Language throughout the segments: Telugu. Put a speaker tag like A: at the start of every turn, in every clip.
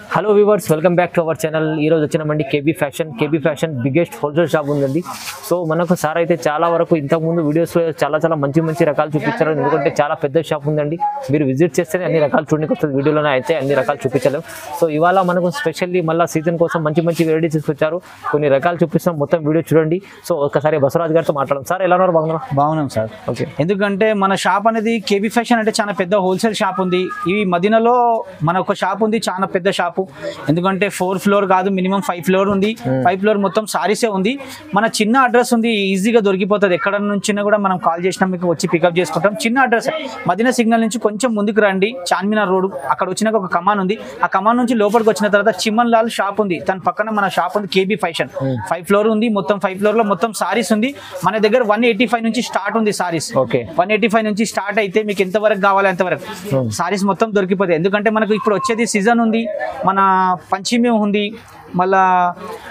A: Hello viewers, welcome back to our channel. ఈరోజు వచ్చినామండి KB fashion biggest wholesale shop ఉందండి. సో మనకు సార్ అయితే చాలా వరకు ఇంతకుముందు వీడియోస్లో చాలా మంచి రకాలు చూపించారు. ఎందుకంటే చాలా పెద్ద షాప్ ఉందండి. మీరు విజిట్ చేస్తేనే అన్ని రకాలు చూడడానికి వస్తుంది. వీడియోలోనే అయితే అన్ని రకాలు చూపించలేము. సో ఇవాళ మనకు స్పెషల్లీ మళ్ళీ సీజన్ కోసం మంచి వెరైటీస్ తీసుకొచ్చారు. కొన్ని రకాలు చూపిస్తాం, మొత్తం వీడియో చూడండి. సో ఒకసారి బసవరాజ్ గారితో మాట్లాడడం. సార్ ఎలా ఉన్నారు?
B: బాగున్నాం సార్.
A: ఓకే,
B: ఎందుకంటే మన షాప్ అనేది కేబీ ఫ్యాషన్ అంటే చాలా పెద్ద హోల్సేల్ షాప్ ఉంది. ఈ మదీనాలో మన ఒక షాప్ ఉంది, చాలా పెద్ద షాపు. ఎందుకంటే 4 ఫ్లోర్ కాదు, మినిమం 5 ఫ్లోర్ ఉంది. 5 ఫ్లోర్ మొత్తం సారీసే ఉంది. మన చిన్న అడ్రస్ ఉంది, ఈజీగా దొరికిపోతుంది. ఎక్కడ నుంచి కూడా మనం కాల్ చేసినా మీకు వచ్చి పికప్ చేసుకుంటాం. చిన్న అడ్రస్ మదీనా సిగ్నల్ నుంచి కొంచెం ముందుకు రండి, చార్మినార్ రోడ్. అక్కడ వచ్చినాక ఒక కమాన్ ఉంది. ఆ కమాన్ నుంచి లోపలికి వచ్చిన తర్వాత చిమన్ లాల్ షాప్ ఉంది. దాని పక్కన మన షాప్ ఉంది కేబీ ఫ్యాషన్. 5 ఫ్లోర్ ఉంది. మొత్తం 5 ఫ్లోర్ లో మొత్తం సారీస్ ఉంది. మన దగ్గర 185 నుంచి స్టార్ట్ ఉంది సారీస్.
A: ఓకే,
B: 185 నుంచి స్టార్ట్ అయితే మీకు ఎంత వరకు కావాలి అంతవరకు సారీస్ మొత్తం దొరికిపోతాయి. ఎందుకంటే మనకు ఇప్పుడు వచ్చేది సీజన్ ఉంది, మన పంచమి ఉంది, మళ్ళా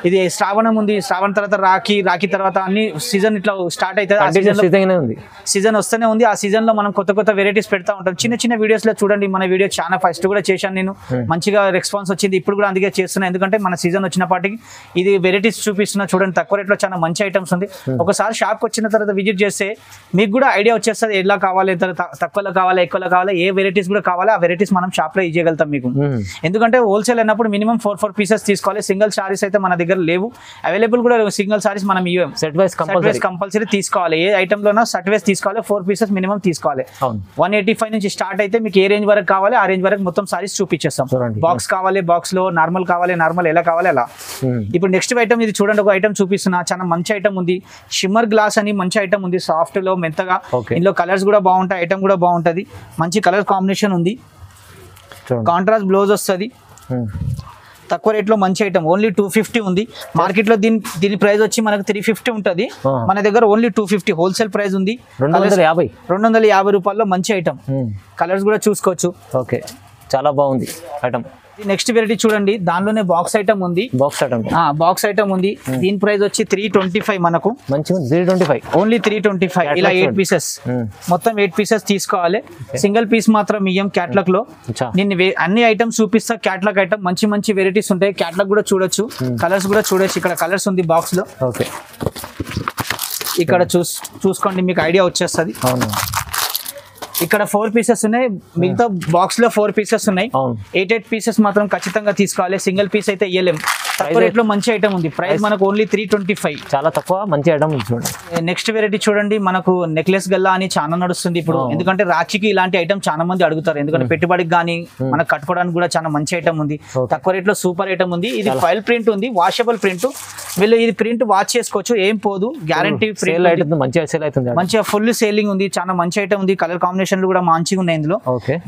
B: ఇది శ్రావణం ఉంది. శ్రావణ తర్వాత రాఖీ తర్వాత అన్ని సీజన్ ఇట్లా స్టార్ట్ అవుతుంది. సీజన్ వస్తూనే ఉంది. ఆ సీజన్ లో మనం కొత్త వెరైటీస్ పెడతా ఉంటాం. చిన్న వీడియోస్ లో చూడండి. మన వీడియో చాలా ఫస్ట్ కూడా చేశాను నేను, మంచిగా రెస్పాన్స్ వచ్చింది. ఇప్పుడు కూడా అందుకే చేస్తున్నా, ఎందుకంటే మన సీజన్ వచ్చినప్పటికి ఇది వెరైటీస్ చూపిస్తున్నా. చూడండి, తక్కువ రేట్లో చాలా మంచి ఐటమ్స్ ఉంది. ఒకసారి షాప్కి వచ్చిన తర్వాత విజిట్ చేస్తే మీకు కూడా ఐడియా వచ్చేస్తుంది. ఎలా కావాలి, తక్కువలో కావాలా, ఎక్కువలో కావాలా, ఏ వెరైటీస్ కూడా కావాలా, ఆ వెరైటీస్ మనం షాప్ లో ఇవ్వగలుగుతాం మీకు. ఎందుకంటే హోల్సేల్ అన్నప్పుడు మినిమం 4 పీసెస్ తీసుకోవాలి. సింగిల్ సారీస్ అయితే మన దగ్గర లేవు, అవైలబుల్ కూడా సింగిల్ సారీస్ మనం ఇవ్వం. సెట్ వైస్ కంపల్సరీ తీసుకోవాలి. ఏ ఐటమ్ లోనా సెట్ వైస్ తీసుకోవాలి. 4 పీసెస్ మినిమం తీసుకోవాలి. 185 నుంచి స్టార్ట్ అయితే మీకు ఏ రేంజ్ వరకు కావాలి ఆ రేంజ్ వరకు మొత్తం సారీస్ చూపించేస్తాం. బాక్స్ కావాలి, బాక్స్ లో నార్మల్ కావాలి, నార్మల్ ఎలా కావాలి అలా. ఇప్పుడు నెక్స్ట్ ఐటమ్ ఇది చూడండి, ఒక ఐటమ్ చూపిస్తున్నా. చాలా మంచి ఐటమ్ ఉంది. షిమ్మర్ గ్లాస్ అని మంచి ఐటమ్ ఉంది, సాఫ్ట్ లో మెత్తగా. ఇందులో కలర్స్ కూడా బాగుంటాయి, ఐటమ్ కూడా బాగుంటది. మంచి కలర్ కాంబినేషన్ ఉంది, కాంట్రాస్ట్ బ్లౌజ్ వస్తుంది. తక్కువ రేట్లో మంచి ఐటమ్. ఓన్లీ 250 ఉంది. మార్కెట్ లో దీని ప్రైస్ వచ్చి మనకు 350 ఉంటుంది. మన దగ్గర ఓన్లీ 250 హోల్సేల్ ప్రైస్ ఉంది. 250 రూపాయల్లో మంచి ఐటమ్. కలర్స్ కూడా చూసుకోవచ్చు.
A: ఓకే, చాలా బాగుంది ఐటమ్.
B: నెక్స్ట్ వెరైటీ చూడండి, దానిలోనే బాక్స్ ఐటమ్ ఉంది. బాక్స్ ఐటమ్ ఉంది. దీని ప్రైస్ వచ్చి 325. మనకు మంచిగా 325, ఓన్లీ 325. ఇలా 8 పీసెస్, మొత్తం 8 పీసెస్ తీసుకోవాలి. సింగిల్ పీస్ మాత్రం ఇయ్యం క్యాట్లాగ్ లో. నేను అన్ని ఐటమ్స్ చూపిస్తా. క్యాట్లాగ్ ఐటమ్ మంచి వెరైటీస్ ఉంటాయి. క్యాట్లాగ్ కూడా చూడొచ్చు, కలర్స్ కూడా చూడొచ్చు. ఇక్కడ కలర్స్ ఉంది బాక్స్ లో. ఓకే, ఇక్కడ చూసుకోండి, మీకు ఐడియా వచ్చేస్తుంది. ఇక్కడ 4 పీసెస్ ఉన్నాయి, మిగతా బాక్స్ లో 4 పీసెస్ ఉన్నాయి. 8 పీసెస్ మాత్రం ఖచ్చితంగా తీసుకోవాలి. సింగిల్ పీస్ అయితే ఇయ్యలేం. తక్కువ రేట్ లో మంచి ఐటమ్ ఉంది. ప్రైస్ మనకు ఓన్లీ 325, చాలా తక్కువ. మంచి ఐటమ్ చూడండి. నెక్స్ట్ వెరైటీ చూడండి, మనకు నెక్లెస్ గల్లా అని చాలా నడుస్తుంది ఇప్పుడు. ఎందుకంటే రాఖీకి ఇలాంటి ఐటమ్ చాలా మంది అడుగుతారు. ఎందుకంటే పెట్టుబడికి కానీ మనకు కట్టుకోవడానికి కూడా చాలా మంచి ఐటమ్ ఉంది. తక్కువ రేట్ లో సూపర్ ఐటమ్ ఉంది. ఇది ఫైల్ ప్రింట్ ఉంది, వాషబుల్ ప్రింట్. వీళ్ళు ఇది ప్రింట్ వాష్ చేసుకోవచ్చు, ఏం పోదు, గ్యారంటీ. మంచిగా ఫుల్ సేలింగ్ ఉంది. చాలా మంచి ఐటమ్ ఉంది. కలర్ కాంబినేషన్ కూడా మంచిగా ఉన్నాయి ఇందులో.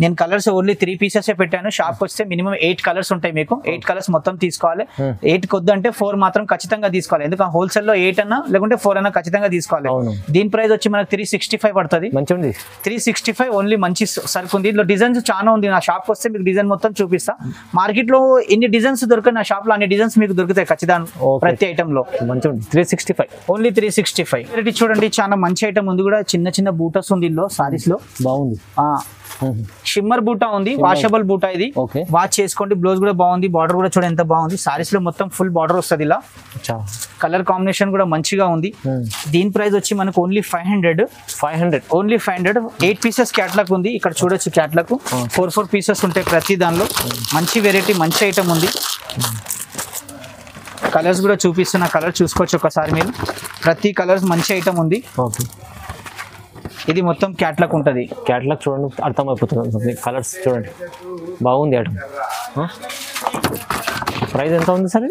B: నేను కలర్స్ ఓన్లీ 3 పీసెస్ పెట్టాను. షాప్ వస్తే మినిమం 8 కలర్స్ ఉంటాయి మీకు. 8 కలర్స్ మొత్తం తీసుకోవాలి. 8 కొద్దు అంటే 4 మాత్రం ఖచ్చితంగా తీసుకోవాలి. ఎందుకంటే హోల్సేల్ లో 8 అన్నా లేకుంటే 4 అన్నా ఖచ్చితంగా తీసుకోవాలి. దీని ప్రైస్ వచ్చి మనకు 365 పడుతుంది. 365 ఓన్లీ. మంచి సరుకు ఉంది. ఇందులో డిజైన్స్ చాలా ఉంది. నా షాప్ వస్తే మీకు డిజైన్ మొత్తం చూపిస్తా. మార్కెట్ లో ఎన్ని డిజైన్స్ దొరకదు, నా షాప్ లో అన్ని డిజైన్స్ మీకు దొరుకుతాయి ఖచ్చితంగా ప్రతి ఐటమ్ లో. 365, ఓన్లీ 365. వెరైటీ చూడండి, చాలా మంచి ఐటమ్ ఉంది కూడా. చిన్న బూటస్ ఉంది ఇందులో సారీస్ లో. బాగుంది. షిమ్మర్ బూటా ఉంది, వాషబుల్ బూటా. ఇది వాష్ చేసుకోండి. బ్లౌజ్ కూడా బాగుంది, బార్డర్ కూడా చూడండి ఎంత బాగుంది. సారీస్ లో మొత్తం ఫుల్ బార్డర్ వస్తుంది ఇలా. కలర్ కాంబినేషన్ కూడా మంచిగా ఉంది. దీని ప్రైస్ వచ్చి మనకు ఓన్లీ 500, ఓన్లీ 500. 8 పీసెస్ క్యాట్లాగ్ ఉంది. ఇక్కడ చూడొచ్చు, క్యాట్లాగ్ 4 పీసెస్ ఉంటాయి ప్రతి దానిలో. మంచి వెరైటీ, మంచి ఐటమ్ ఉంది. కలర్స్ కూడా చూపిస్తున్న, కలర్ చూసుకోవచ్చు ఒకసారి మీరు. ప్రతి కలర్స్ మంచి ఐటమ్ ఉంది. ఇది మొత్తం క్యాట్లాగ్ ఉంటుంది.
A: క్యాట్లాగ్ చూడండి, అర్థమైపోతుంది. కలర్స్ చూడండి, బాగుంది ఐటమ్. ప్రైస్ ఎంత ఉంది సార్?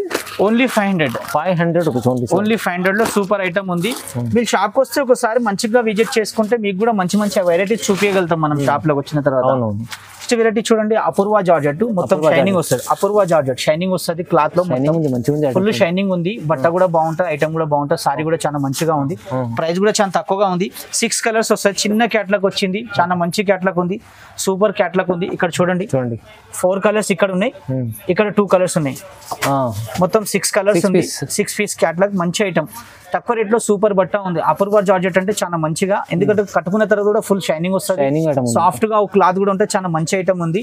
B: Only 500 rupees. ఓన్లీ 500 లో సూపర్ ఐటమ్ ఉంది. మీరు షాప్ వస్తే ఒకసారి మంచిగా విజిట్ చేసుకుంటే మీకు కూడా మంచి వెరైటీస్ చూపించగలుగుతాం మనం షాప్ లోకి వచ్చిన తర్వాత. నెక్స్ట్ వెరైటీ చూడండి, అపూర్వ జార్జెట్. మొత్తం షైనింగ్ వస్తుంది. అపూర్వ జార్జెట్ షైనింగ్ వస్తుంది. క్లాత్ లో ఫుల్ షైనింగ్ ఉంది. బట్ట కూడా బాగుంటుంది, ఐటమ్ కూడా బాగుంటుంది. సారీ కూడా చాలా మంచిగా ఉంది. ప్రైస్ కూడా చాలా తక్కువగా ఉంది. 6 కలర్స్ వస్తాయి. చిన్న క్యాట్లాగ్ వచ్చింది, చాలా మంచి క్యాట్లాగ్ ఉంది. సూపర్ క్యాట్లాగ్ ఉంది. ఇక్కడ చూడండి 4 కలర్స్ ఇక్కడ ఉన్నాయి, ఇక్కడ 2 కలర్స్ ఉన్నాయి. మొత్తం 6 కలర్స్ ఉంది. 6 పీస్ క్యాట్లాగ్, మంచి ఐటమ్. తక్కువ రేట్ లో సూపర్ బట్ట ఉంది. అపూర్వ జార్జెట్ అంటే చాలా మంచిగా, ఎందుకంటే కట్టుకున్న తర్వాత కూడా ఫుల్ షైనింగ్ వస్తుంది. సాఫ్ట్ గా క్లాత్ కూడా ఉంటే చాలా మంచి ఐటమ్ ఉంది.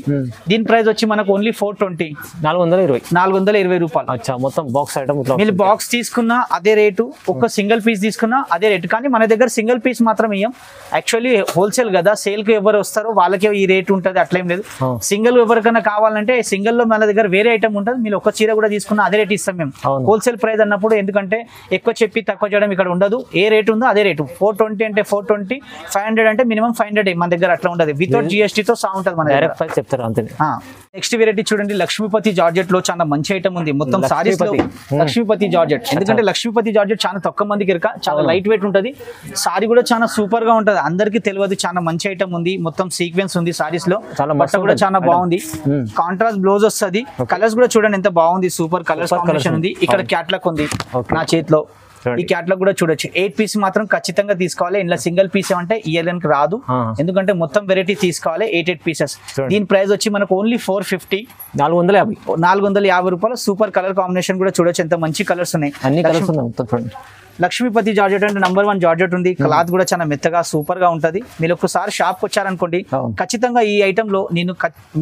B: దీని ప్రైస్ వచ్చి మనకు ఓన్లీ 420, 420 రూపాయలు.
A: అచ్చా, మొత్తం బాక్స్ ఐటమ్.
B: మీరు బాక్స్ తీసుకున్నా అదే రేటు, ఒక్క సింగిల్ పీస్ తీసుకున్నా అదే రేటు. కానీ మన దగ్గర సింగిల్ పీస్ మాత్రం ఇయ్యం. యాక్చువల్లీ హోల్సేల్ కదా, సేల్ కి ఎవరు వస్తారో వాళ్ళకే ఈ రేట్ ఉంటుంది, అట్లేం లేదు. సింగిల్ ఎవరికైనా కావాలంటే సింగిల్ లో మన దగ్గర వేరే ఐటమ్ ఉంటుంది. మీరు ఒక్క చీర కూడా తీసుకున్నా అదే రేట్ ఇస్తాం మేము. హోల్సేల్ ప్రైస్ అన్నప్పుడు, ఎందుకంటే ఎక్కువ చెప్పి తక్కువ చేయడం ఇక్కడ ఉండదు. ఏ రేట్ ఉందో అదే రేటు. 420 అంటే 420, 500 అంటే మినిమం 500 మన దగ్గర అట్లా ఉంటుంది. వితౌట్ GST తో సా ఉంటుంది మన దగ్గర.
A: చెప్తారు అంతే.
B: నెక్స్ట్ వెరైటీ చూడండి, లక్ష్మీపతి జార్జెట్ లో చాలా మంచి ఐటమ్ ఉంది. మొత్తం సారీస్ లో లక్ష్మీపతి జార్జెట్. ఎందుకంటే లక్ష్మీపతి జార్జెట్ చాలా తక్కువ మందికి ఇరక, చాలా లైట్ వెయిట్ ఉంటుంది. సారీ కూడా చాలా సూపర్ గా ఉంటుంది, అందరికి తెలియదు. చాలా మంచి ఐటమ్ ఉంది, మొత్తం సీక్వెన్స్ ఉంది సారీస్ లో. బట్ట కూడా చాలా బాగుంది, కాంట్రాస్ట్ బ్లౌజ్ వస్తుంది. కలర్స్ కూడా చూడండి ఎంత బాగుంది, సూపర్ కలర్స్ కాంబినేషన్ ఉంది. ఇక్కడ క్యాట్లాగ్ ఉంది నా చేతిలో. ఈ క్యాట్లాగ్ కూడా చూడొచ్చు. 8 పీస్ మాత్రం ఖచ్చితంగా తీసుకోవాలి. ఇలా సింగిల్ పీస్ అంటే ఇయర్కి రాదు, ఎందుకంటే మొత్తం వెరైటీ తీసుకోవాలి. 8 పీసెస్. దీని ప్రైస్ వచ్చి మనకు ఓన్లీ 450, 450 రూపాయలు. సూపర్ కలర్ కాంబినేషన్ కూడా చూడొచ్చు, ఎంత మంచి కలర్స్ ఉన్నాయి.
A: అన్ని కలర్స్ ఉన్నాయి.
B: లక్ష్మీపతి జార్జెట్ అంటే నంబర్ 1 జార్జెట్ ఉంది. క్లాత్ కూడా చాలా మెత్తగా సూపర్ గా ఉంటది. మీరు ఒకసారి షాప్ వచ్చారనుకోండి, ఖచ్చితంగా ఈ ఐటమ్ లో నేను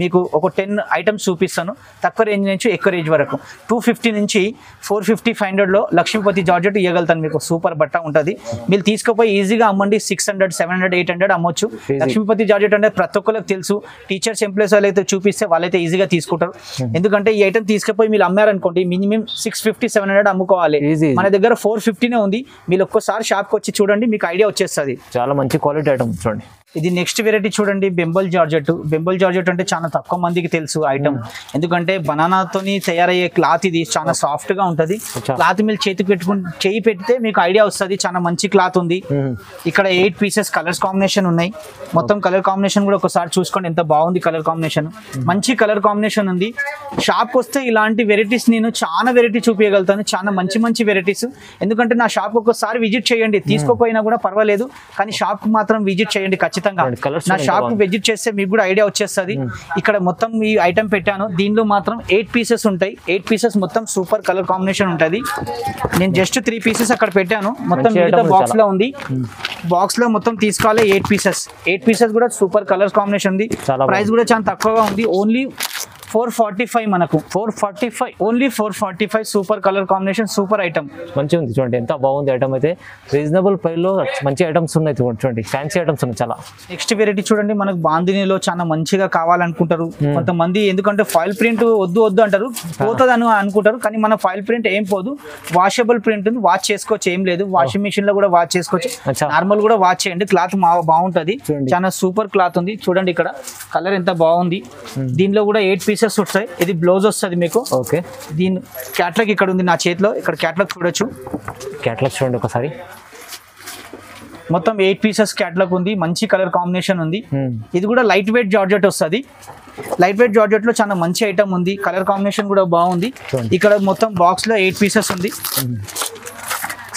B: మీకు ఒక 10 ఐటమ్స్ చూపిస్తాను. తక్కువ రేంజ్ నుంచి ఎక్కువ రేంజ్ వరకు 250 నుంచి 450, 500 లో లక్ష్మీపతి జార్జెట్ ఇవ్వగలుగుతాను మీకు. సూపర్ బట్ట ఉంటది. మీరు తీసుకుపోయి ఈజీగా అమ్మండి. 600, 700, 800 అమ్మొచ్చు. లక్ష్మీపతి జార్జెట్ అంటే ప్రతి ఒక్కరికి తెలుసు. టీచర్స్, ఎంప్లాయీస్ వాళ్ళైతే చూపిస్తే వాళ్ళైతే ఈజీగా తీసుకుంటారు. ఎందుకంటే ఈ ఐటమ్ తీసుకుపోయి మీరు అమ్మారనుకోండి, మినిమం 650, 700 అమ్ముకోవాలి. మన దగ్గర 450 ఉంది. మీరు ఒక్కసారి షాప్ కి వచ్చి చూడండి, మీకు ఐడియా వచ్చేస్తుంది.
A: చాలా మంచి క్వాలిటీ ఐటమ్ చూడండి.
B: ఇది నెక్స్ట్ వెరైటీ చూడండి, బెంబల్ జార్జెట్. బెంబల్ జార్జెట్ అంటే చాలా తక్కువ మందికి తెలుసు ఐటమ్. ఎందుకంటే బనానాతోని తయారయ్యే క్లాత్ ఇది. చాలా సాఫ్ట్ గా ఉంటది. క్లాత్ మీరు చేయి పెడితే మీకు ఐడియా వస్తుంది. చాలా మంచి క్లాత్ ఉంది. ఇక్కడ 8 పీసెస్ కలర్స్ కాంబినేషన్ ఉన్నాయి. మొత్తం కలర్ కాంబినేషన్ కూడా ఒకసారి చూసుకోండి, ఎంత బాగుంది కలర్ కాంబినేషన్. మంచి కలర్ కాంబినేషన్ ఉంది. షాప్కి వస్తే ఇలాంటి వెరైటీస్ నేను చాలా వెరైటీ చూపించగలుగుతాను, చాలా మంచి మంచి వెరైటీస్. ఎందుకంటే నా షాప్ ఒకసారి విజిట్ చేయండి, తీసుకోపోయినా కూడా పర్వాలేదు, కానీ షాప్ మాత్రం విజిట్ చేయండి ఖచ్చితంగా. నా షాప్ విజిట్ చేస్తే మీకు కూడా ఐడియా వచ్చేస్తుంది. ఇక్కడ మొత్తం ఈ ఐటమ్ పెట్టాను. దీనిలో మాత్రం 8 పీసెస్ ఉంటాయి. 8 పీసెస్ మొత్తం సూపర్ కలర్ కాంబినేషన్ ఉంటుంది. నేను జస్ట్ 3 పీసెస్ అక్కడ పెట్టాను. మొత్తం బాక్స్ లో ఉంది. బాక్స్ లో మొత్తం తీసుకోవాలి 8 పీసెస్. 8 పీసెస్ కూడా సూపర్ కలర్ కాంబినేషన్ ఉంది. ప్రైస్ కూడా చాలా తక్కువగా ఉంది. ఓన్లీ 445 మనకు. 445 only 445. Super colour combination, super item.
A: మంచిగా ఉంది చూడండి, ఎంత బాగుంది ఐటమ్. అయితే రీజనబుల్ ప్రైస్ లో మంచి ఐటమ్స్ ఉన్నాయి చూడండి, ఫ్యాన్సీ ఐటమ్స్ ఉన్నాయి చాలా.
B: నెక్స్ట్ వెరైటీ చూడండి, మనకు బాందినీలో చాలా మంచిగా కావాలనుకుంటారు కొంతమంది. ఎందుకంటే ఫాయిల్ ప్రింట్ వద్దు అంటారు, పోతుంది అని అనుకుంటారు. కానీ మన ఫాయిల్ ప్రింట్ ఏం పోదు, వాషబుల్ ప్రింట్ ఉంది. వాష్ చేసుకోవచ్చు, ఏం లేదు. వాషింగ్ మిషన్ లో కూడా వాష్ చేసుకోవచ్చు, నార్మల్ కూడా వాష్ చేయండి. క్లాత్ బాగుంటది, చాలా సూపర్ క్లాత్ ఉంది. చూడండి ఇక్కడ కలర్ ఎంత బాగుంది. దీనిలో కూడా 8 పీసెస్ వస్తాయి. ఇది బ్లౌజ్ వస్తుంది మీకు.
A: ఓకే,
B: దీని క్యాట్లాగ్ ఇక్కడ ఉంది నా చేతిలో. ఇక్కడ క్యాట్లాగ్ చూడొచ్చు.
A: క్యాట్లాగ్ చూడండి ఒకసారి.
B: మొత్తం 8 పీసెస్ క్యాట్లాగ్ ఉంది. మంచి కలర్ కాంబినేషన్ ఉంది. ఇది కూడా లైట్ వెయిట్ జార్జెట్ వస్తుంది. లైట్ వెయిట్ జార్జెట్ లో చాలా మంచి ఐటమ్ ఉంది. కలర్ కాంబినేషన్ కూడా బాగుంది. ఇక్కడ మొత్తం బాక్స్ లో 8 పీసెస్ ఉంది.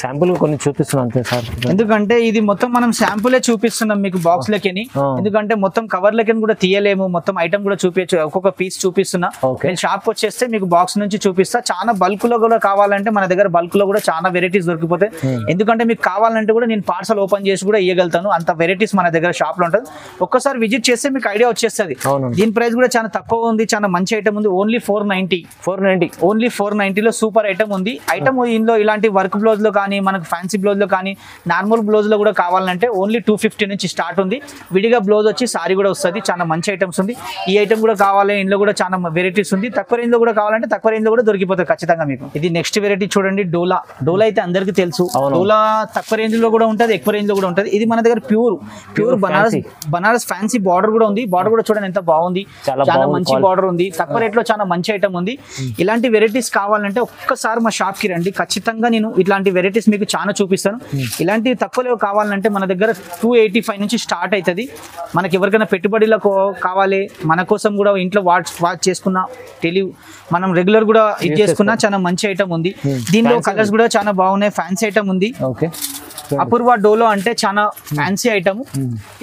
A: శాంపుల్ కొన్ని చూపిస్తున్నాం అంతే సార్,
B: ఎందుకంటే ఇది మొత్తం మనం శాంపులే చూపిస్తున్నాం మీకు బాక్స్ లకి. ఎందుకంటే మొత్తం కవర్ లకి కూడా తీయలేము, మొత్తం ఐటమ్ కూడా చూపించు. ఒక్కొక్క పీస్ చూపిస్తున్నా. నేను షాప్ వచ్చేస్తే మీకు బాక్స్ నుంచి చూపిస్తా. చాలా బల్క్ లో కూడా కావాలంటే మన దగ్గర బల్క్ లో కూడా చాలా వెరైటీస్ దొరికిపోతాయి. ఎందుకంటే మీకు కావాలంటే కూడా నేను పార్సల్ ఓపెన్ చేసి కూడా ఇవ్వగలుగుతాను, అంత వెరైటీస్ మన దగ్గర షాప్ లో ఉంటుంది. ఒక్కసారి విజిట్ చేస్తే మీకు ఐడియా వచ్చేస్తుంది. దీని ప్రైస్ కూడా చాలా తక్కువ ఉంది, చాలా మంచి ఐటమ్ ఉంది. ఓన్లీ 490. ఓన్లీ 490 లో సూపర్ ఐటమ్ ఉంది. ఐటమ్ ఇందులో ఇలాంటి వర్క్ బ్లౌజ్ లో కానీ, మనకు ఫ్యాన్సీ బ్లౌజ్ లో కానీ, నార్మల్ బ్లౌజ్ లో కూడా కావాలంటే ఓన్లీ 250 నుంచి స్టార్ట్ ఉంది. విడిగా బ్లౌజ్ వచ్చి సారీ కూడా వస్తుంది. చాలా మంచి ఐటమ్స్ ఉంది. ఈ ఐటమ్ కూడా కావాలి, ఇందులో కూడా చాలా వెరైటీస్ ఉంది. తక్కువ రేంజ్ లో కూడా కావాలంటే తక్కువ రేంజ్ లో కూడా దొరికిపోతుంది ఖచ్చితంగా మీకు. ఇది నెక్స్ట్ వెరైటీ చూడండి, డోలా. డోలా అయితే అందరికి తెలుసు. డోలా తక్కువ రేంజ్ లో కూడా ఉంటుంది, ఎక్కువ రేంజ్ లో కూడా ఉంటుంది. ఇది మన దగ్గర ప్యూర్ బనారస్ ఫ్యాన్సీ బార్డర్ కూడా ఉంది. బార్డర్ కూడా చూడండి ఎంత బాగుంది, చాలా మంచి బార్డర్ ఉంది. తక్కువ రేట్ లో చాలా మంచి ఐటమ్ ఉంది. ఇలాంటి వెరైటీస్ కావాలంటే ఒక్కసారి మా షాప్ కి రండి, ఖచ్చితంగా నేను ఇట్లాంటి వెరైటీస్ మీకు చాలా చూపిస్తాను. ఇలాంటి తక్కువలో కావాలంటే మన దగ్గర 285 నుంచి స్టార్ట్ అవుతుంది. మనకి ఎవరికైనా పెట్టుబడిలో కావాలి, మన కోసం కూడా ఇంట్లో వాచ్ చేసుకున్నా, మనం రెగ్యులర్ కూడా ఇది చేసుకున్నా చాలా మంచి ఐటమ్ ఉంది. దీనిలో కలర్స్ కూడా చాలా బాగున్నాయి, ఫ్యాన్సీ ఐటమ్ ఉంది. అపూర్వ డోలో అంటే చాలా ఫ్యాన్సీ ఐటమ్.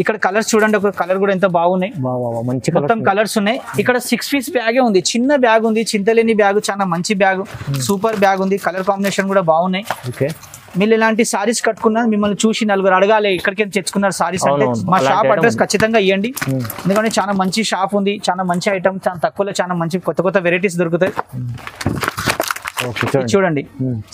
B: ఇక్కడ కలర్స్ చూడండి, ఒక కలర్ కూడా ఎంత బాగున్నాయి, మొత్తం కలర్స్ ఉన్నాయి. ఇక్కడ 6 పీస్ బ్యాగే ఉంది, చిన్న బ్యాగ్ ఉంది, చింతలేని బ్యాగ్, చాలా మంచి బ్యాగ్, సూపర్ బ్యాగ్ ఉంది. కలర్ కాంబినేషన్ కూడా బాగున్నాయి. మీరు ఇలాంటి సారీస్ కట్టుకున్నా మిమ్మల్ని చూసి నలుగురు అడగాలి ఇక్కడికి తెచ్చుకున్నారు సారీస్ అంటే మా షాప్ అడ్రస్ ఖచ్చితంగా ఇవ్వండి. ఎందుకంటే చాలా మంచి షాప్ ఉంది, చాలా మంచి ఐటమ్, చాలా తక్కువలో చాలా మంచి కొత్త కొత్త వెరైటీస్ దొరుకుతాయి. చూడండి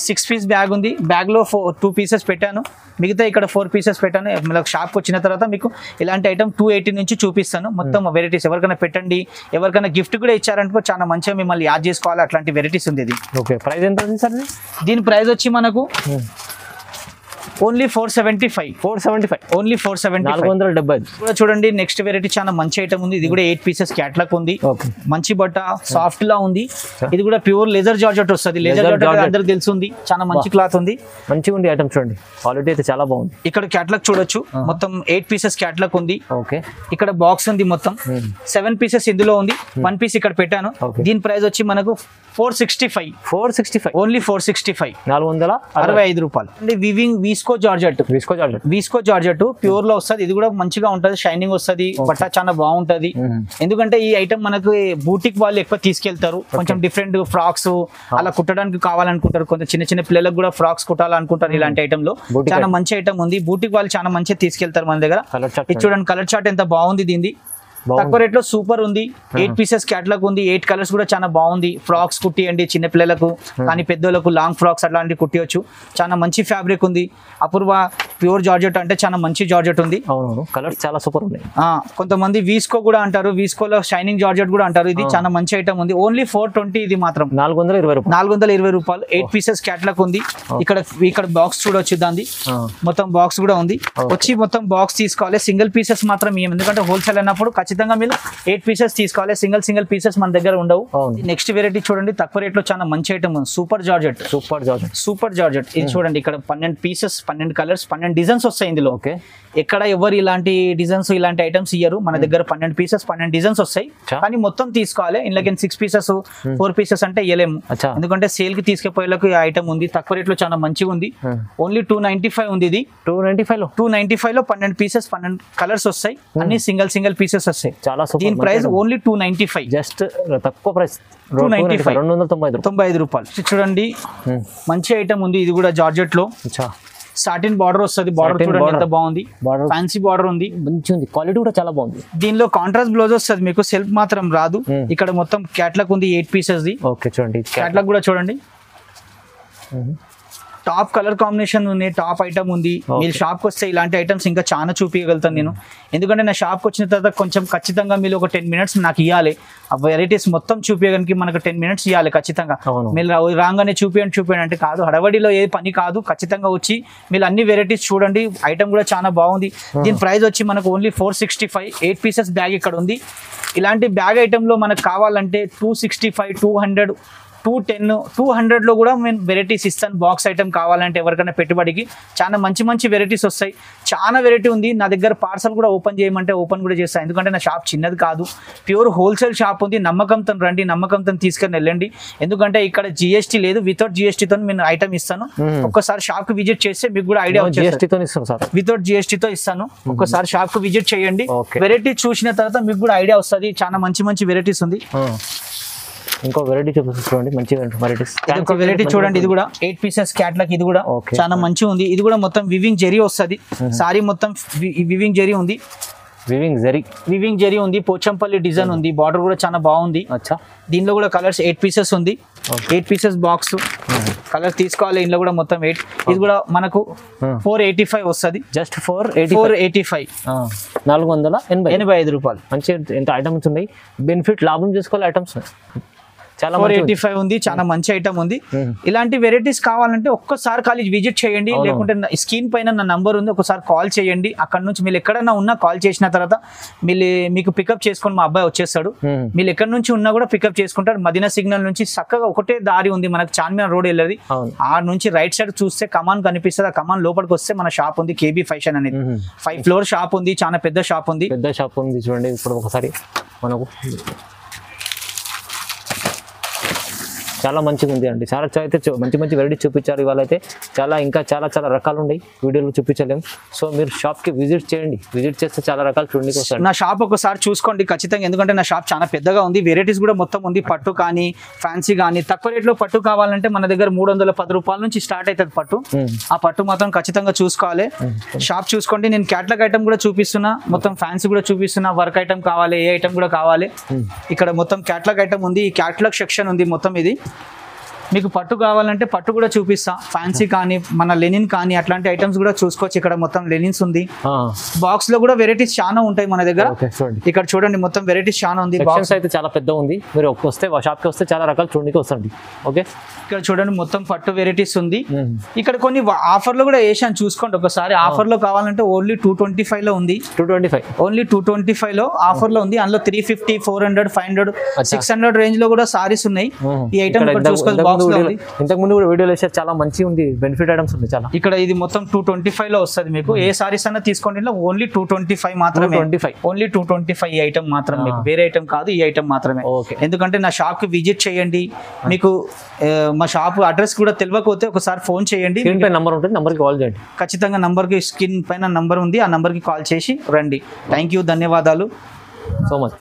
B: 6 పీస్ బ్యాగ్ ఉంది, బ్యాగ్ లో 2 పీసెస్ పెట్టాను, మిగతా ఇక్కడ 4 పీసెస్ పెట్టాను. షాప్కి వచ్చిన తర్వాత మీకు ఇలాంటి ఐటమ్ 280 నుంచి చూపిస్తాను. మొత్తం వెరైటీస్ ఎవరికైనా పెట్టండి, ఎవరికైనా గిఫ్ట్ కూడా ఇచ్చారనుకో చాలా మంచిగా మిమ్మల్ని యాడ్ చేసుకోవాలి, అట్లాంటి వెరైటీస్ ఉంది. ఇది
A: ఓకే, ప్రైస్ ఎంత ఉంది సార్?
B: దీని ప్రైస్ వచ్చి మనకు ఓన్లీ 475 ఓన్లీ 470 కూడా. చూడండి నెక్స్ట్ వెరైటీ చాలా మంచి ఐటమ్ ఉంది, ఇది కూడా 8 పీసెస్ క్యాట్లాగ్ ఉంది, మంచి బట్ట సాఫ్ట్ లా ఉంది. ఇది కూడా ప్యూర్ లెదర్ జార్జెట్ వస్తుంది, లెదర్ జార్జెట్ అందరికి తెలుసుంది, చాలా మంచి క్లాత్ ఉంది,
A: మంచిగా ఉంది ఐటమ్. చూడండి క్వాలిటీ అయితే చాలా బాగుంది.
B: ఇక్కడ క్యాట్లాగ్ చూడొచ్చు, మొత్తం 8 పీసెస్ క్యాట్లాగ్ ఉంది.
A: ఓకే,
B: ఇక్కడ బాక్స్ ఉంది, మొత్తం 7 పీసెస్ ఇందులో ఉంది, 1 పీస్ ఇక్కడ పెట్టాను. దీని ప్రైస్ వచ్చి మనకు 465 ఓన్లీ 465 465 రూపాయలు. వివింగ్ వీస్కో జార్జెట్ ప్యూర్ లో వస్తుంది, ఇది కూడా మంచిగా ఉంటది, షైనింగ్ వస్తుంది, బట్ట చాలా బాగుంటది. ఎందుకంటే ఈ ఐటమ్ మనకు బూటిక్ వాళ్ళు ఎక్కువ తీసుకెళ్తారు, కొంచెం డిఫరెంట్ ఫ్రాక్స్ అలా కుట్టడానికి కావాలనుకుంటారు, కొంచెం చిన్న చిన్న పిల్లలకు కూడా ఫ్రాక్స్ కుట్టాలనుకుంటారు. ఇలాంటి ఐటమ్ లో చాలా మంచి ఐటమ్ ఉంది, బూటిక్ వాళ్ళు చాలా మంచిగా తీసుకెళ్తారు మన దగ్గర. ఇది చూడండి కలర్ చార్ట్ ఎంత బాగుంది, దీన్ని తక్కువ రేట్ లో సూపర్ ఉంది. 8 పీసెస్ క్యాట్లాగ్ ఉంది, 8 కలర్స్ కూడా చాలా బాగుంది. ఫ్రాక్స్ కుట్టియండి చిన్న పిల్లలకు, కానీ పెద్దోళ్ళకు లాంగ్ ఫ్రాక్స్ అట్లాంటివి కుట్టియచ్చు. చాలా మంచి ఫ్యాబ్రిక్ ఉంది, అపూర్వ ప్యూర్ జార్జెట్ అంటే చాలా మంచి జార్జెట్ ఉంది.
A: కలర్స్ చాలా సూపర్ ఉన్నాయి.
B: కొంతమంది వీస్కో కూడా అంటారు, వీస్కోలో షైనింగ్ జార్జెట్ కూడా అంటారు. ఇది చాలా మంచి ఐటమ్ ఉంది, ఓన్లీ 420. ఇది మాత్రం 420 రూపాయలు. 8 పీసెస్ క్యాట్లాగ్ ఉంది. ఇక్కడ బాక్స్ చూడొచ్చు, దాన్ని మొత్తం బాక్స్ కూడా ఉంది. వచ్చి మొత్తం బాక్స్ తీసుకోవాలి, సింగిల్ పీసెస్ మాత్రం ఎందుకంటే హోల్సేల్ అయినప్పుడు ఖచ్చితంగా మీరు 8 పీసెస్ తీసుకోవాలి, సింగిల్ పీసెస్ మన దగ్గర ఉండవు. నెక్స్ట్ వెరైటీ చూడండి, తక్కువ రేట్ లో చాలా మంచి ఐటమ్ ఉంది, సూపర్ జార్జెట్. ఇది చూడండి, ఇక్కడ 12 పీసెస్, 12 కలర్స్, 12 డిజైన్స్ వస్తాయి ఇందులో. ఎక్కడ ఎవరు ఇలాంటి డిజైన్స్ ఇలాంటి ఐటమ్స్ ఇయ్యరు, మన దగ్గర 12 పీసెస్ 12 డిజైన్స్ వస్తాయి, కానీ మొత్తం తీసుకోవాలి. ఇందులో 6 పీసెస్ 4 పీసెస్ అంటే ఇవ్వలేము, ఎందుకంటే సేల్ కి తీసుకుపోయేలకు ఐటమ్ ఉంది. తక్కువ రేట్ లో చాలా మంచిగా ఉంది, ఓన్లీ 295 ఉంది. ఇది 295 లో 12 పీసెస్ 12 కలర్స్ వస్తాయి, అన్ని సింగిల్ పీసెస్ వస్తాయి. దీని ప్రైస్ ఓన్లీ 295,
A: జస్ట్ తక్కువ ప్రైస్ 295 రూపాయలు.
B: చూడండి మంచి ఐటమ్ ఉంది, ఇది కూడా జార్జెట్ లో సాటిన్ బార్డర్ వస్తుంది. బార్డర్ చూడండి ఎంత బాగుంది, ఫ్యాన్సీ బార్డర్ ఉంది,
A: మంచి ఉంది, క్వాలిటీ కూడా చాలా బాగుంది.
B: దీనిలో కాంట్రాస్ట్ బ్లౌజ్ వస్తుంది, మీకు సెల్ఫ్ మాత్రం రాదు. ఇక్కడ మొత్తం క్యాట్లాగ్ ఉంది 8 పీసెస్ ది.
A: ఓకే, చూడండి
B: క్యాట్లాగ్ కూడా చూడండి, టాప్ కలర్ కాంబినేషన్ ఉంది, టాప్ ఐటమ్ ఉంది. మీరు షాప్కి వస్తే ఇలాంటి ఐటమ్స్ ఇంకా చాలా చూపించగలుగుతాను నేను, ఎందుకంటే నా షాప్కి వచ్చిన తర్వాత కొంచెం ఖచ్చితంగా మీరు ఒక 10 మినిట్స్ నాకు ఇవ్వాలి. ఆ వెరైటీస్ మొత్తం చూపించడానికి మనకు 10 మినిట్స్ ఇవ్వాలి ఖచ్చితంగా. మీరు రాగానే చూపించండి అంటే కాదు, హడవడిలో ఏ పని కాదు. ఖచ్చితంగా వచ్చి మీరు అన్ని వెరైటీస్ చూడండి, ఐటమ్ కూడా చాలా బాగుంది. దీని ప్రైస్ వచ్చి మనకు ఓన్లీ 465. 8 పీసెస్ బ్యాగ్ ఇక్కడ ఉంది. ఇలాంటి బ్యాగ్ ఐటెంలో మనకు కావాలంటే 265, 200, 210, 200 కూడా నేను వెరైటీస్ ఇస్తాను. బాక్స్ ఐటమ్ కావాలంటే ఎవరికైనా పెట్టుబడికి చాలా మంచి వెరైటీస్ వస్తాయి. చాలా వెరైటీ ఉంది నా దగ్గర. పార్సల్ కూడా ఓపెన్ చేయమంటే ఓపెన్ కూడా చేస్తాను, ఎందుకంటే నా షాప్ చిన్నది కాదు, ప్యూర్ హోల్సేల్ షాప్ ఉంది. నమ్మకంతో రండి, నమ్మకంతో తీసుకొని వెళ్ళండి, ఎందుకంటే ఇక్కడ GST లేదు. వితౌట్ GST తో నేను ఐటమ్ ఇస్తాను. ఒక్కసారి షాప్ కి విజిట్ చేస్తే మీకు కూడా ఐడియా వచ్చేస్తుంది. వితౌట్ GST తో ఇస్తాను. ఒక్కసారి షాప్ కు విజిట్ చేయండి, వెరైటీ చూసిన తర్వాత మీకు కూడా ఐడియా వస్తుంది. చాలా మంచి వెరైటీస్ ఉంది.
A: ఇంకో వెరైటీ చూడండి, మంచి వెరైటీస్.
B: ఒక వెరైటీ చూడండి, ఇది కూడా 8 పీసెస్ క్యాట్లాగ్. ఇది కూడా చాలా మంచిగా ఉంది. ఇది కూడా మొత్తం వివింగ్ జరీ వస్తుంది, సారీ మొత్తం వివింగ్ జరీ ఉంది. వివింగ్ జరీ ఉంది, పోచంపల్లి డిజైన్ ఉంది, బార్డర్ కూడా చాలా బాగుంది. దీనిలో కూడా కలర్స్ 8 పీసెస్ ఉంది. 8 పీసెస్ బాక్స్ కలర్ తీసుకోవాలి. ఇందులో కూడా మొత్తం 8. ఇది కూడా మనకు 485 వస్తుంది, జస్ట్ 485 485 రూపాయలు.
A: మంచి ఎంత ఐటమ్స్ ఉన్నాయి, బెనిఫిట్ లాభం చేసుకోవాలి ఐటమ్స్.
B: చాలా 485 ఉంది, చాలా మంచి ఐటమ్ ఉంది. ఇలాంటి వెరైటీస్ కావాలంటే ఒక్కసారి కాలేజ్ విజిట్ చేయండి, లేకుంటే స్క్రీన్ పైన నా నంబర్ ఉంది, ఒకసారి కాల్ చేయండి. అక్కడ నుంచి మీరు ఎక్కడైనా ఉన్నా కాల్ చేసిన తర్వాత మీకు పికప్ చేసుకొని మా అబ్బాయి వచ్చేస్తాడు. మీరు ఎక్కడి నుంచి ఉన్నా కూడా పికప్ చేసుకుంటాడు. మదీనా సిగ్నల్ నుంచి చక్కగా ఒకటే దారి ఉంది మనకు, చార్మినార్ రోడ్ వెళ్ళేది. ఆ నుంచి రైట్ సైడ్ చూస్తే కమాన్ కనిపిస్తుంది. ఆ కమాన్ లోపలికి వస్తే మన షాప్ ఉంది, KB ఫ్యాషన్ అనేది. 5 ఫ్లోర్ షాప్ ఉంది, చాలా పెద్ద షాప్ ఉంది.
A: చూడండి ఇప్పుడు ఒకసారి మనకు చాలా మంచిగా ఉంది అండి. చాలా అయితే మంచి మంచి వెరైటీస్ చూపించారు ఇవాళ అయితే. ఇంకా చాలా రకాలు ఉన్నాయి, వీడియోలో చూపించలేము. సో మీరు షాప్కి విజిట్ చేయండి, విజిట్ చేస్తే చాలా రకాలు చూడండి వస్తాయి.
B: నా షాప్ ఒకసారి చూసుకోండి ఖచ్చితంగా, ఎందుకంటే నా షాప్ చాలా పెద్దగా ఉంది, వెరైటీస్ కూడా మొత్తం ఉంది. పట్టు కానీ ఫ్యాన్సీ కానీ తక్కువ రేట్లో పట్టు కావాలంటే మన దగ్గర 310 రూపాయల నుంచి స్టార్ట్ అవుతుంది పట్టు. ఆ పట్టు మాత్రం ఖచ్చితంగా చూసుకోవాలి. షాప్ చూసుకోండి. నేను క్యాటలాగ్ ఐటమ్ కూడా చూపిస్తున్నా, మొత్తం ఫ్యాన్సీ కూడా చూపిస్తున్నా, వర్క్ ఐటమ్ కావాలి, ఏ ఐటమ్ కూడా కావాలి. ఇక్కడ మొత్తం క్యాటలాగ్ ఐటమ్ ఉంది, ఈ క్యాటలాగ్ సెక్షన్ ఉంది మొత్తం. ఇది మీకు పట్టు కావాలంటే పట్టు కూడా చూపిస్తా, ఫ్యాన్సీ కానీ మన లెనిన్ కానీ అట్లాంటి ఐటమ్స్ కూడా చూసుకోవచ్చు. ఇక్కడ మొత్తం లెనిన్స్ ఉంది. బాక్స్ లో కూడా వెరైటీస్ చాలా ఉంటాయి మన దగ్గర. ఇక్కడ చూడండి మొత్తం వెరైటీస్ చాలా ఉంది.
A: బాక్స్ అయితే చాలా పెద్ద ఉంది, మీరు వస్తే షాప్ కి వస్తే చాలా రకాలు చూడండి వస్తుంది. ఓకే,
B: ఇక్కడ చూడండి మొత్తం పట్టు వెరైటీస్ ఉంది. ఇక్కడ కొన్ని ఆఫర్ లో కూడా వేసాను, చూసుకోండి ఒకసారి. ఆఫర్ లో కావాలంటే ఓన్లీ 225 లో ఉంది. 225 ఓన్లీ 225 లో ఆఫర్ లో ఉంది. అందులో 350, 400, 500, 600 రేంజ్ లో కూడా సారీస్ ఉన్నాయి. ఈ ఐటమ్ చూసుకోవచ్చు.
A: ఇంతకు ముందు కూడా వీడియోలో వేసారు, చాలా మంచి ఉంది, బెనిఫిట్ ఐటమ్స్ ఉంది చాలా.
B: ఇక్కడ ఇది మొత్తం 225 లో వస్తుంది మీకు. ఏ సారీస్ అన్నా తీసుకోండి, ఓన్లీ 225 మాత్రమే. ఓన్లీ 225 ఈ ఐటమ్ మాత్రమే, మీకు వేరే ఐటమ్ కాదు, ఈ ఐటమ్ మాత్రమే. ఎందుకంటే నా షాప్ కి విజిట్ చేయండి. మీకు మా షాప్ అడ్రస్ కూడా తెలియకపోతే ఒకసారి ఫోన్ చేయండి.
A: స్క్రీన్ పై నంబర్ ఉంటుంది, నంబర్ కి కాల్ చేయండి.
B: ఖచ్చితంగా నంబర్ కి, స్క్రీన్ పైన నంబర్ ఉంది, ఆ నంబర్ కి కాల్ చేసి రండి. థ్యాంక్ యూ, ధన్యవాదాలు
A: సో మచ్.